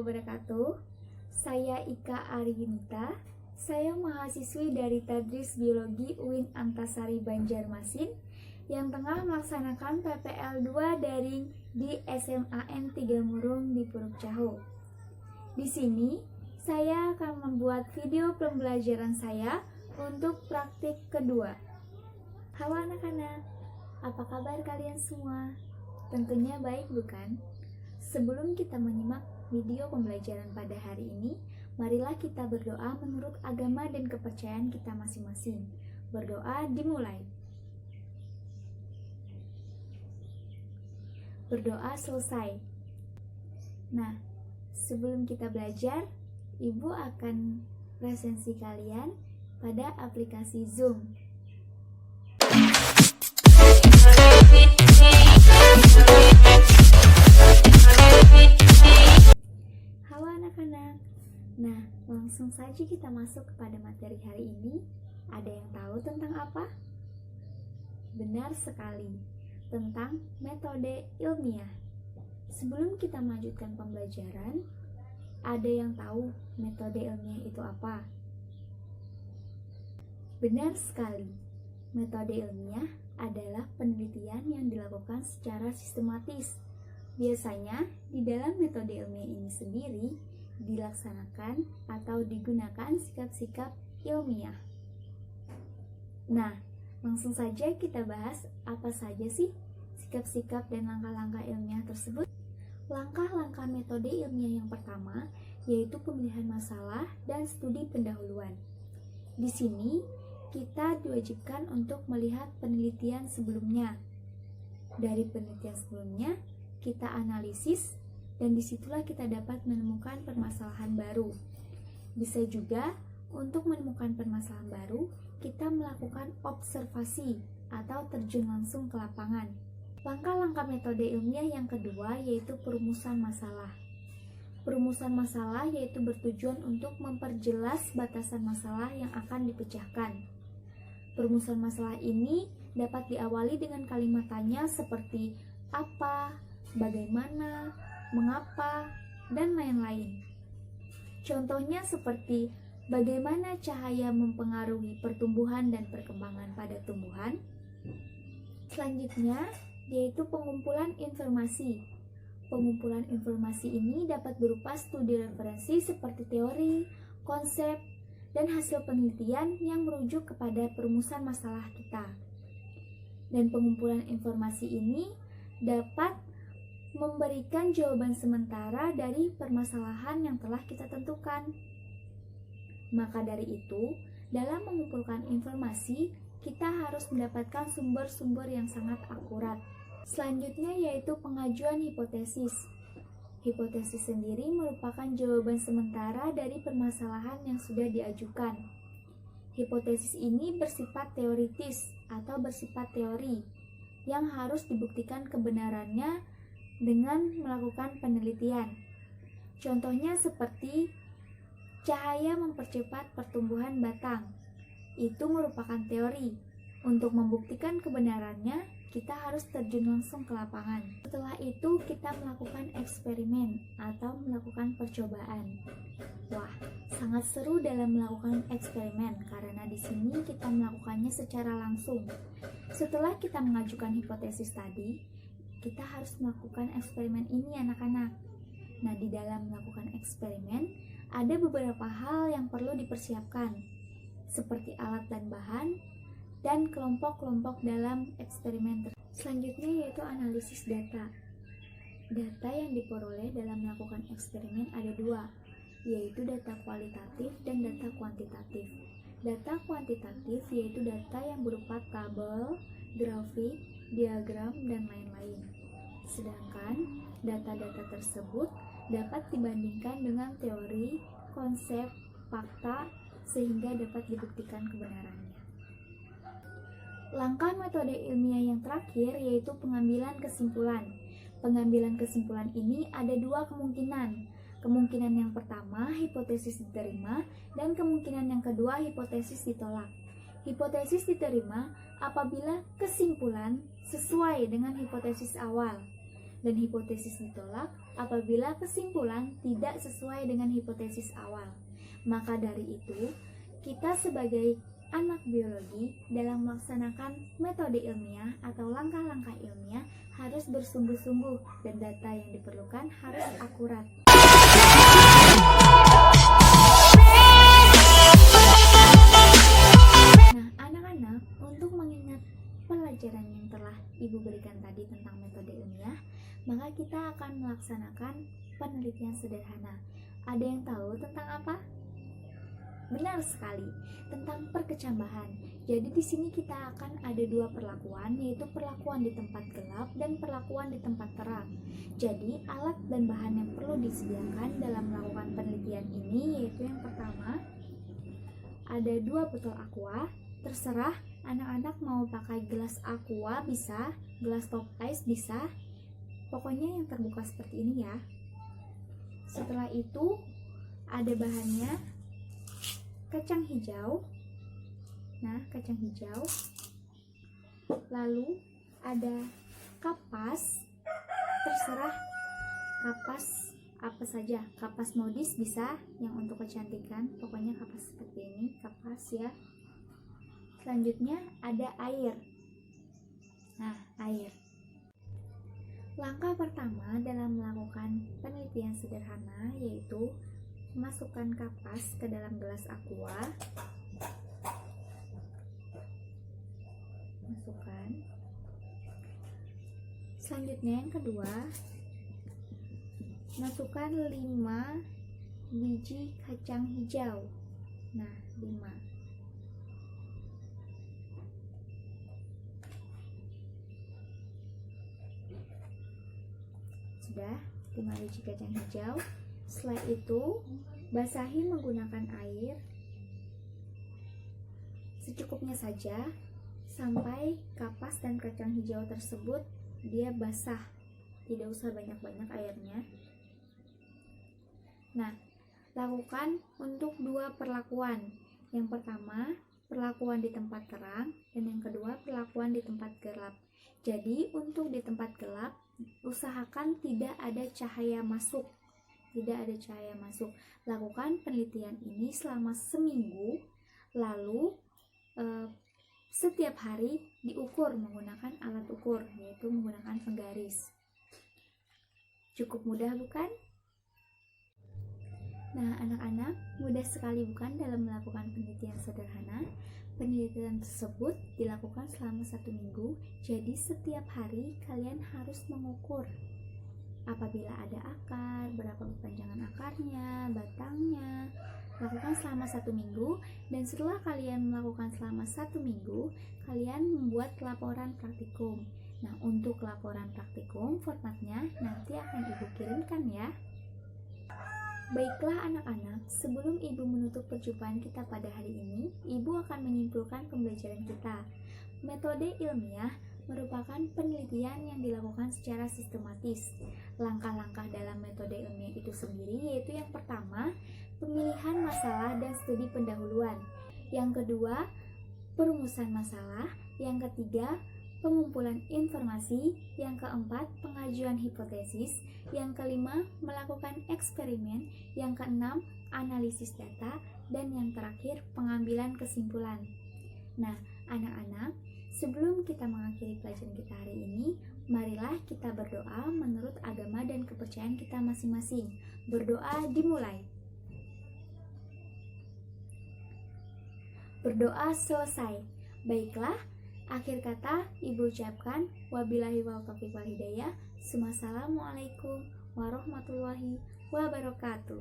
wabarakatuh. Saya Ika Ariyunita. Saya mahasiswi dari Tadris Biologi UIN Antasari Banjarmasin yang tengah melaksanakan PPL 2 daring di SMAN 3 Murung di Puruk Caho. Di sini saya akan membuat video pembelajaran saya untuk praktik kedua. Halo anak-anak, apa kabar kalian semua? Tentunya baik bukan? Sebelum kita menyimak video pembelajaran pada hari ini, marilah kita berdoa menurut agama dan kepercayaan kita masing-masing. Berdoa dimulai. Berdoa selesai. Nah, sebelum kita belajar, Ibu akan presensi kalian pada aplikasi Zoom. Nah, langsung saja kita masuk kepada materi hari ini. Ada yang tahu tentang apa? Benar sekali, tentang metode ilmiah. Sebelum kita melanjutkan pembelajaran, ada yang tahu metode ilmiah itu apa? Benar sekali, metode ilmiah adalah penelitian yang dilakukan secara sistematis. Biasanya, di dalam metode ilmiah ini sendiri, dilaksanakan atau digunakan sikap-sikap ilmiah. Nah, langsung saja kita bahas apa saja sih sikap-sikap dan langkah-langkah ilmiah tersebut. Langkah-langkah metode ilmiah yang pertama yaitu pemilihan masalah dan studi pendahuluan. Di sini kita diwajibkan untuk melihat penelitian sebelumnya. Dari penelitian sebelumnya kita analisis, dan disitulah kita dapat menemukan permasalahan baru. Bisa juga untuk menemukan permasalahan baru, kita melakukan observasi atau terjun langsung ke lapangan. Langkah-langkah metode ilmiah yang kedua yaitu perumusan masalah. Perumusan masalah yaitu bertujuan untuk memperjelas batasan masalah yang akan dipecahkan. Perumusan masalah ini dapat diawali dengan kalimat tanya seperti apa, bagaimana, mengapa, dan lain-lain. Contohnya seperti bagaimana cahaya mempengaruhi pertumbuhan dan perkembangan pada tumbuhan. Selanjutnya, yaitu pengumpulan informasi. Pengumpulan informasi ini dapat berupa studi referensi seperti teori, konsep, dan hasil penelitian yang merujuk kepada perumusan masalah kita. Dan pengumpulan informasi ini dapat memberikan jawaban sementara dari permasalahan yang telah kita tentukan. Maka dari itu, dalam mengumpulkan informasi, kita harus mendapatkan sumber-sumber yang sangat akurat. Selanjutnya yaitu pengajuan hipotesis. Hipotesis sendiri merupakan jawaban sementara dari permasalahan yang sudah diajukan. Hipotesis ini bersifat teoritis atau bersifat teori yang harus dibuktikan kebenarannya dengan melakukan penelitian. Contohnya seperti cahaya mempercepat pertumbuhan batang. Itu merupakan teori. Untuk membuktikan kebenarannya, kita harus terjun langsung ke lapangan. Setelah itu, kita melakukan eksperimen atau melakukan percobaan. Wah, sangat seru dalam melakukan eksperimen karena di sini kita melakukannya secara langsung. Setelah kita mengajukan hipotesis tadi, kita harus melakukan eksperimen ini anak-anak. Nah, di dalam melakukan eksperimen, ada beberapa hal yang perlu dipersiapkan, seperti alat dan bahan, dan kelompok-kelompok dalam eksperimen. Selanjutnya yaitu analisis data. Data yang diperoleh dalam melakukan eksperimen ada dua, yaitu data kualitatif dan data kuantitatif. Data kuantitatif yaitu data yang berupa tabel, grafik, diagram, dan lain-lain. Sedangkan data-data tersebut dapat dibandingkan dengan teori, konsep, fakta, sehingga dapat dibuktikan kebenarannya. Langkah metode ilmiah yang terakhir yaitu pengambilan kesimpulan. Pengambilan kesimpulan ini ada dua kemungkinan. Kemungkinan yang pertama, hipotesis diterima, dan kemungkinan yang kedua, hipotesis ditolak. Hipotesis diterima apabila kesimpulan sesuai dengan hipotesis awal, dan hipotesis ditolak apabila kesimpulan tidak sesuai dengan hipotesis awal. Maka dari itu, kita sebagai anak biologi dalam melaksanakan metode ilmiah atau langkah-langkah ilmiah harus bersungguh-sungguh dan data yang diperlukan harus akurat. Nah, anak-anak, untuk mengingat pelajaran yang telah Ibu berikan tadi tentang metode ilmiah, maka kita akan melaksanakan penelitian sederhana. Ada yang tahu tentang apa? Benar sekali, tentang perkecambahan. Jadi di sini kita akan ada dua perlakuan, yaitu perlakuan di tempat gelap dan perlakuan di tempat terang. Jadi alat dan bahan yang perlu disediakan dalam melakukan penelitian ini yaitu yang pertama, ada 2 botol aqua. Terserah anak-anak mau pakai gelas aqua bisa, gelas pop ice bisa. Pokoknya yang terbuka seperti ini ya. Setelah itu ada bahannya kacang hijau. Nah, kacang hijau. Lalu ada kapas. Terserah kapas apa saja. Kapas modis bisa, yang untuk kecantikan. Pokoknya kapas seperti ini, kapas ya. Selanjutnya ada air. Nah, air. Langkah pertama dalam melakukan penelitian sederhana yaitu masukkan kapas ke dalam gelas aqua. Masukkan. Selanjutnya yang kedua, masukkan 5 biji kacang hijau. Nah, 5. Sudah 5 biji kacang hijau. Setelah itu basahi menggunakan air secukupnya saja sampai kapas dan kacang hijau tersebut dia basah. Tidak usah banyak-banyak airnya. Nah, lakukan untuk 2 perlakuan. Yang pertama, perlakuan di tempat terang, dan yang kedua, perlakuan di tempat gelap. Jadi, untuk di tempat gelap, usahakan tidak ada cahaya masuk. Tidak ada cahaya masuk. Lakukan penelitian ini selama seminggu, lalu setiap hari diukur menggunakan alat ukur, yaitu menggunakan penggaris. Cukup mudah bukan? Nah, anak-anak, mudah sekali bukan dalam melakukan penelitian sederhana? Penelitian tersebut dilakukan selama 1 minggu, jadi setiap hari kalian harus mengukur apabila ada akar, berapa kepanjangan akarnya, batangnya. Lakukan selama 1 minggu, dan setelah kalian melakukan selama 1 minggu, kalian membuat laporan praktikum. Nah, untuk laporan praktikum, formatnya nanti akan Ibu kirimkan ya. Baiklah anak-anak, sebelum Ibu menutup perjumpaan kita pada hari ini, Ibu akan menyimpulkan pembelajaran kita. Metode ilmiah merupakan penelitian yang dilakukan secara sistematis. Langkah-langkah dalam metode ilmiah itu sendiri yaitu yang pertama, pemilihan masalah dan studi pendahuluan. Yang kedua, perumusan masalah. Yang ketiga, pengumpulan informasi. Yang keempat, pengajuan hipotesis. Yang kelima, melakukan eksperimen. Yang keenam, analisis data. Dan yang terakhir, pengambilan kesimpulan. Nah, anak-anak, sebelum kita mengakhiri pelajaran kita hari ini, marilah kita berdoa menurut agama dan kepercayaan kita masing-masing. Berdoa dimulai. Berdoa selesai. Baiklah, akhir kata Ibu ucapkan wabillahi wal taufiq wal hidayah. Assalamualaikum warahmatullahi wabarakatuh.